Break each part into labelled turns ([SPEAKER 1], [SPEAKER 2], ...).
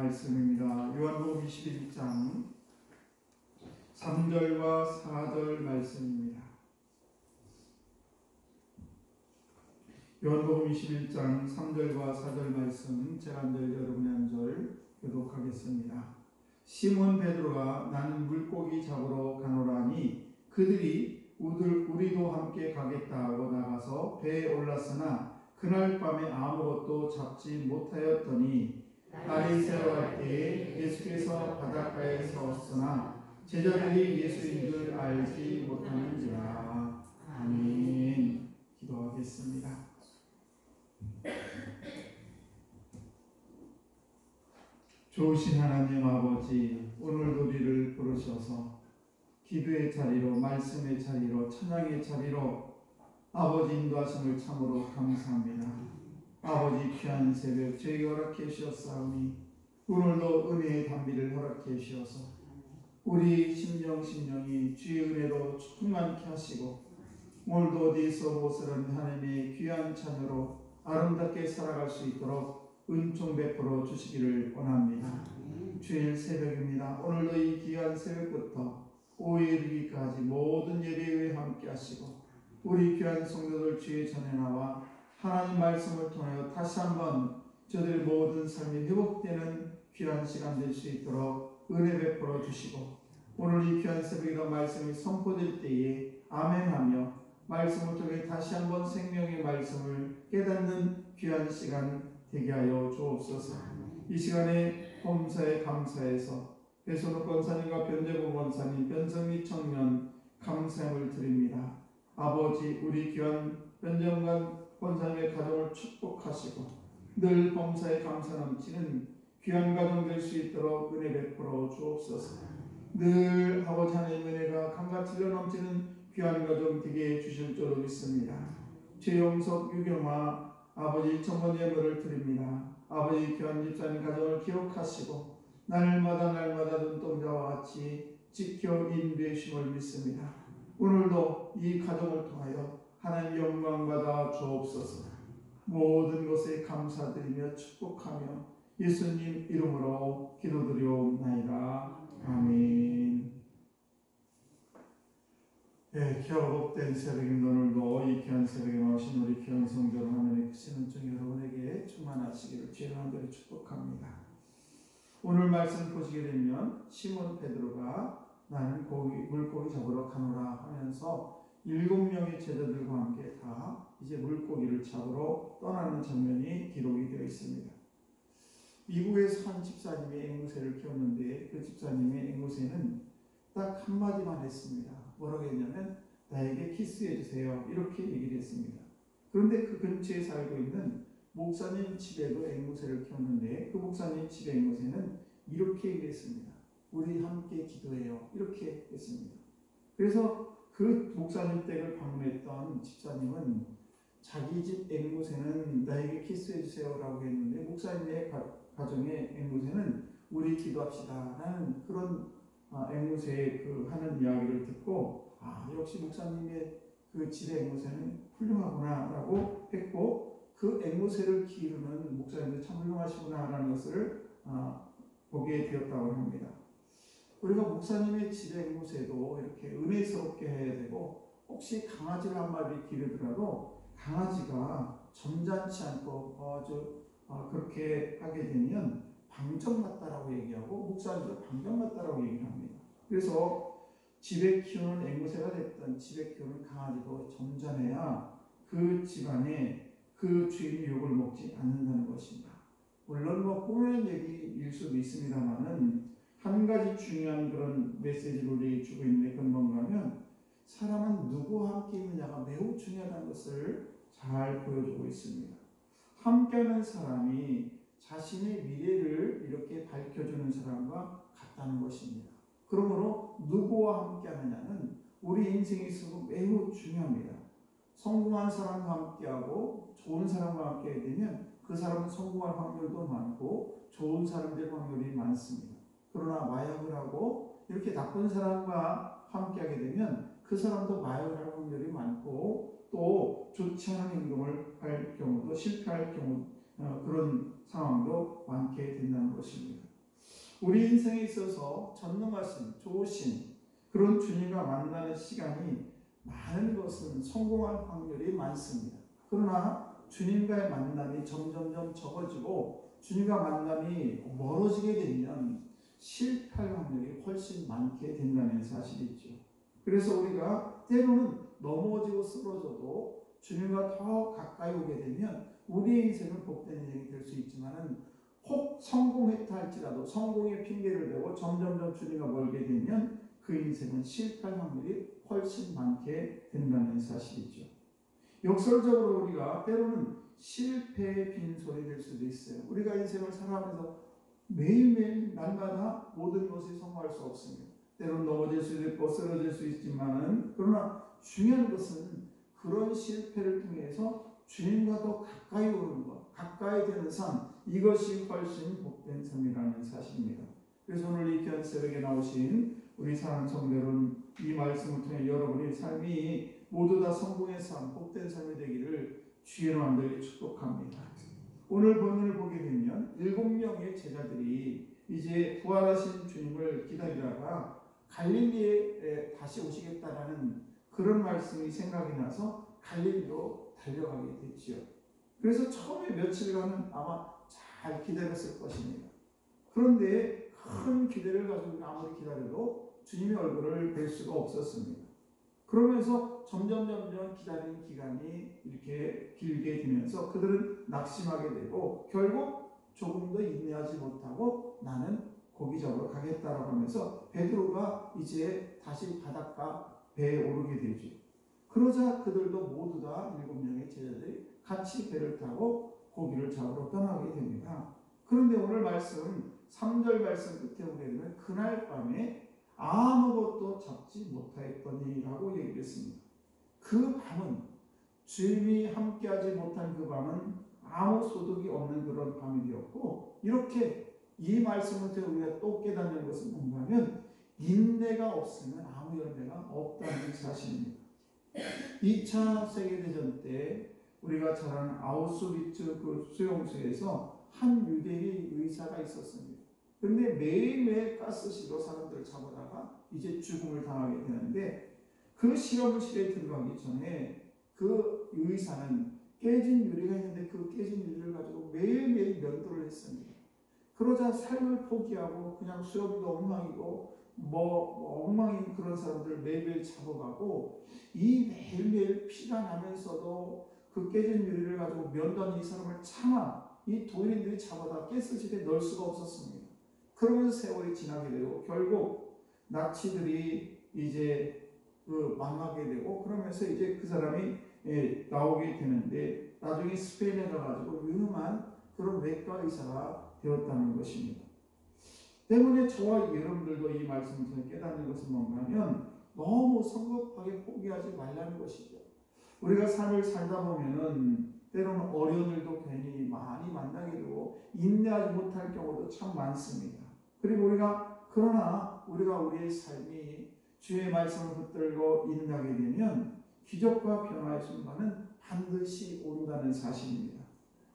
[SPEAKER 1] 말씀입니다. 요한복음 21장 3절과 4절 말씀입니다. 요한복음 21장 3절과 4절 말씀 제가 한 절 여러분의 한 절 교독하겠습니다. 시몬 베드로가 나는 물고기 잡으러 가노라 하니 그들이 우리도 함께 가겠다 하고 나가서 배에 올랐으나 그날 밤에 아무것도 잡지 못하였더니 날이 새어갈 때에 예수께서 바닷가에 서었으나 제자들이 예수인 줄 알지 못하는지라. 아멘. 기도하겠습니다. 좋으신 하나님 아버지, 오늘도 우리를 부르셔서 기도의 자리로, 말씀의 자리로, 찬양의 자리로 아버지 인도하심을 참으로 감사합니다. 아버지 귀한 새벽 저에게 허락해 주셨사오니 오늘도 은혜의 단비를 허락해 주셔서 우리 심령이 주의 은혜로 충만케 하시고 오늘도 어디서 무엇을 하나님의 귀한 자녀로 아름답게 살아갈 수 있도록 은총 베풀어 주시기를 원합니다. 주일 새벽입니다. 오늘도 이 귀한 새벽부터 오후에 이르기까지 모든 예배에 함께 하시고 우리 귀한 성도들 주의 전에 나와 하나님 말씀을 통하여 다시 한번 저들의 모든 삶이 회복되는 귀한 시간 될 수 있도록 은혜 베풀어 주시고 오늘 이 귀한 새벽에도 말씀이 선포될 때에 아멘하며 말씀을 통해 다시 한번 생명의 말씀을 깨닫는 귀한 시간 되게 하여 주옵소서. 이 시간에 범사에 감사해서 배선욱 권사님과 변재봉 권사님, 변성미 청년 감사함을 드립니다. 아버지, 우리 귀한 변정관 권사님의 가정을 축복하시고 늘 범사에 감사 넘치는 귀한 가정 될 수 있도록 은혜 베풀어 주옵소서. 늘 아버지 하나님의 은혜가 강같이 흘러 넘치는 귀한 가정 되게 해주실 줄로 믿습니다. 최영석, 유경아 아버지 천번 예물을 드립니다. 아버지 귀한 집사님 가정을 기억하시고 날마다 눈동자와 같이 지켜 인도해 주심을 믿습니다. 오늘도 이 가정을 통하여 하나님 영광 받아 주옵소서. 모든 것에 감사드리며 축복하며 예수님 이름으로 기도드리옵나이다. 아멘. 귀하고 복된 새벽입니다. 오늘도 이 귀한 새벽에 나오신 우리 귀한 성도들 하나님의 크신 은총 여러분에게 충만하시기를 주의 이름으로 축복합니다. 오늘 말씀 보시게 되면 시몬 베드로가 나는 물고기 잡으러 가노라 하면서 7명의 제자들과 함께 다 이제 물고기를 잡으러 떠나는 장면이 기록이 되어 있습니다. 미국에서 한 집사님이 앵무새를 키웠는데 그 집사님의 앵무새는 딱 한마디만 했습니다. 뭐라고 했냐면 나에게 키스해 주세요. 이렇게 얘기를 했습니다. 그런데 그 근처에 살고 있는 목사님 집에도 앵무새를 키웠는데 그 목사님 집의 앵무새는 이렇게 얘기했습니다. 우리 함께 기도해요. 이렇게 했습니다. 그래서 그 목사님 댁을 방문했던 집사님은 자기 집 앵무새는 나에게 키스해 주세요 라고 했는데 목사님의 가정의 앵무새는 우리 기도합시다 라는 그런 앵무새의 그 하는 이야기를 듣고 역시 목사님의 그 집의 앵무새는 훌륭하구나 라고 했고 그 앵무새를 기르는 목사님도 참 훌륭하시구나 라는 것을 보게 되었다고 합니다. 우리가 목사님의 집의 앵무새도 이렇게 은혜스럽게 해야 되고 혹시 강아지를 한 마리 기르더라도 강아지가 점잖지 않고 그렇게 하게 되면 방정 맞다라고 얘기하고 목사님도 방정 맞다라고 얘기를 합니다. 그래서 집에 키우는 앵무새가 됐든 집에 키우는 강아지도 점잖해야 그 집안에 그 주인이 욕을 먹지 않는다는 것입니다. 물론 꾸며낸 얘기일 수도 있습니다만은 한 가지 중요한 그런 메시지를 우리에게 주고 있는데 그건 뭔가 하면 사람은 누구와 함께 있느냐가 매우 중요하다는 것을 잘 보여주고 있습니다. 함께하는 사람이 자신의 미래를 이렇게 밝혀주는 사람과 같다는 것입니다. 그러므로 누구와 함께하느냐는 우리 인생에 있어서 매우 중요합니다. 성공한 사람과 함께하고 좋은 사람과 함께하게 되면 그 사람은 성공할 확률도 많고 좋은 사람 될 확률이 많습니다. 그러나 마약을 하고 이렇게 나쁜 사람과 함께하게 되면 그 사람도 마약을 할 확률이 많고 또 좋지 않은 행동을 할 경우도 실패할 경우 그런 상황도 많게 된다는 것입니다. 우리 인생에 있어서 전능하신 좋으신 그런 주님과 만나는 시간이 많은 것은 성공할 확률이 많습니다. 그러나 주님과의 만남이 점점점 적어지고 주님과 만남이 멀어지게 되면 실패할 확률이 훨씬 많게 된다는 사실이죠. 그래서 우리가 때로는 넘어지고 쓰러져도 주님과 더 가까이 오게 되면 우리의 인생은 복된 인생이 될 수 있지만은 혹 성공했다 할지라도 성공의 핑계를 대고 점점점 주님과 멀게 되면 그 인생은 실패할 확률이 훨씬 많게 된다는 사실이죠. 역설적으로 우리가 때로는 실패의 빈손이 될 수도 있어요. 우리가 인생을 살아가면서 매일매일 날마다 모든 것에 성공할 수 없습니다. 때로는 넘어질 수도 있고 쓰러질 수 있지만은 그러나 중요한 것은 그런 실패를 통해서 주님과 더 가까이 오는 것, 가까이 되는 삶, 이것이 훨씬 복된 삶이라는 사실입니다. 그래서 오늘 이 귀한 새벽에 나오신 우리 사랑하는 성도 여러분, 이 말씀을 통해 여러분의 삶이 모두 다 성공의 삶, 복된 삶이 되기를 주의 만들기 축복합니다. 오늘 본문을 보게 되면 7명의 제자들이 이제 부활하신 주님을 기다리다가 갈릴리에 다시 오시겠다라는 그런 말씀이 생각이 나서 갈릴리로 달려가게 됐지요. 그래서 처음에 며칠간은 아마 잘 기다렸을 것입니다. 그런데 큰 기대를 가지고 아무리 기다려도 주님의 얼굴을 뵐 수가 없었습니다. 그러면서 점점 기다리는 기간이 이렇게 길게 되면서 그들은 낙심하게 되고 결국 조금 더 인내하지 못하고 나는 고기 잡으러 가겠다라고 하면서 베드로가 이제 다시 바닷가 배에 오르게 되죠. 그러자 그들도 모두 다 7명의 제자들이 같이 배를 타고 고기를 잡으러 떠나게 됩니다. 그런데 오늘 말씀 3절 말씀 끝에 보게 되면 그날 밤에 아무것도 잡지 못하였더니라고 얘기를 했습니다. 그 밤은 주님이 함께하지 못한 그 밤은 아무 소득이 없는 그런 밤이 되었고 이렇게 이 말씀을 통해 우리가 또 깨닫는 것은 뭔가 하면 인내가 없으면 아무 열매가 없다는 사실입니다. 2차 세계대전 때 우리가 잘 아는 아우슈비츠 그 수용소에서 한 유대인 의사가 있었습니다. 그런데 매일매일 가스실로 사람들을 잡아다가 이제 죽음을 당하게 되는데 그 실험실에 들어가기 전에 그 의사는 깨진 유리가 있는데 그 깨진 유리를 가지고 매일매일 면도를 했습니다. 그러자 삶을 포기하고 그냥 수염도 엉망이고 엉망인 그런 사람들 매일매일 잡아가고 이 매일매일 피가 나면서도 그 깨진 유리를 가지고 면도하는 이 사람을 차마 이 도인들이 잡아다 가스실에 넣을 수가 없었습니다. 그러면서 세월이 지나게 되고 결국 나치들이 이제 망하게 되고 그러면서 이제 그 사람이 나오게 되는데 나중에 스페인에 가가지고 유명한 그런 외과 의사가 되었다는 것입니다. 때문에 저와 여러분들도 이 말씀을 통해 깨닫는 것은 뭔가 하면 너무 성급하게 포기하지 말라는 것이죠. 우리가 삶을 살다 보면은 때로는 어려운 일도 괜히 많이 만나게 되고 인내하지 못할 경우도 참 많습니다. 그리고 그러나 우리가 우리의 삶이 주의 말씀을 붙들고 인내하게 되면 기적과 변화의 순간은 반드시 온다는 사실입니다.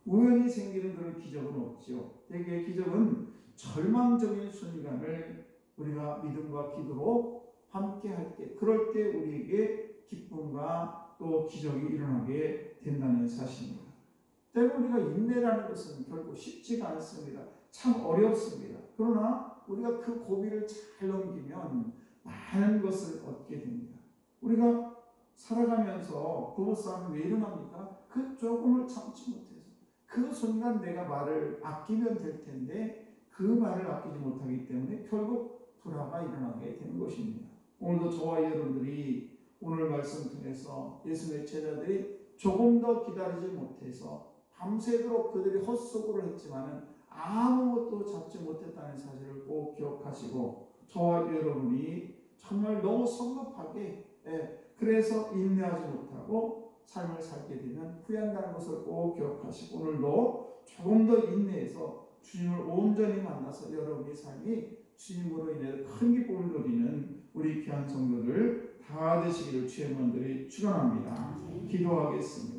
[SPEAKER 1] 우연히 생기는 그런 기적은 없죠. 대개 기적은 절망적인 순간을 우리가 믿음과 기도로 함께 할 때, 그럴 때 우리에게 기쁨과 또 기적이 일어나게 된다는 사실입니다. 때로 우리가 인내라는 것은 결코 쉽지가 않습니다. 참 어렵습니다. 그러나 우리가 그 고비를 잘 넘기면 많은 것을 얻게 됩니다. 우리가 살아가면서 부부싸움이 왜 일어납니까? 그 조금을 참지 못해서 그 순간 내가 말을 아끼면 될 텐데 그 말을 아끼지 못하기 때문에 결국 불화가 일어나게 되는 것입니다. 오늘도 저와 여러분들이 오늘 말씀 통해서 예수님의 제자들이 조금 더 기다리지 못해서 밤새도록 그들이 헛수고를 했지만 아무것도 잡지 못했다는 사실을 꼭 기억하시고 저와 여러분이 정말 너무 성급하게 그래서 인내하지 못하고 삶을 살게 되면 후회한다는 것을 꼭 기억하시고 오늘도 조금 더 인내해서 주님을 온전히 만나서 여러분의 삶이 주님으로 인해 큰 기쁨을 누리는 우리 귀한 성도들 다 되시기를 주의 문들이 축원합니다. 기도하겠습니다.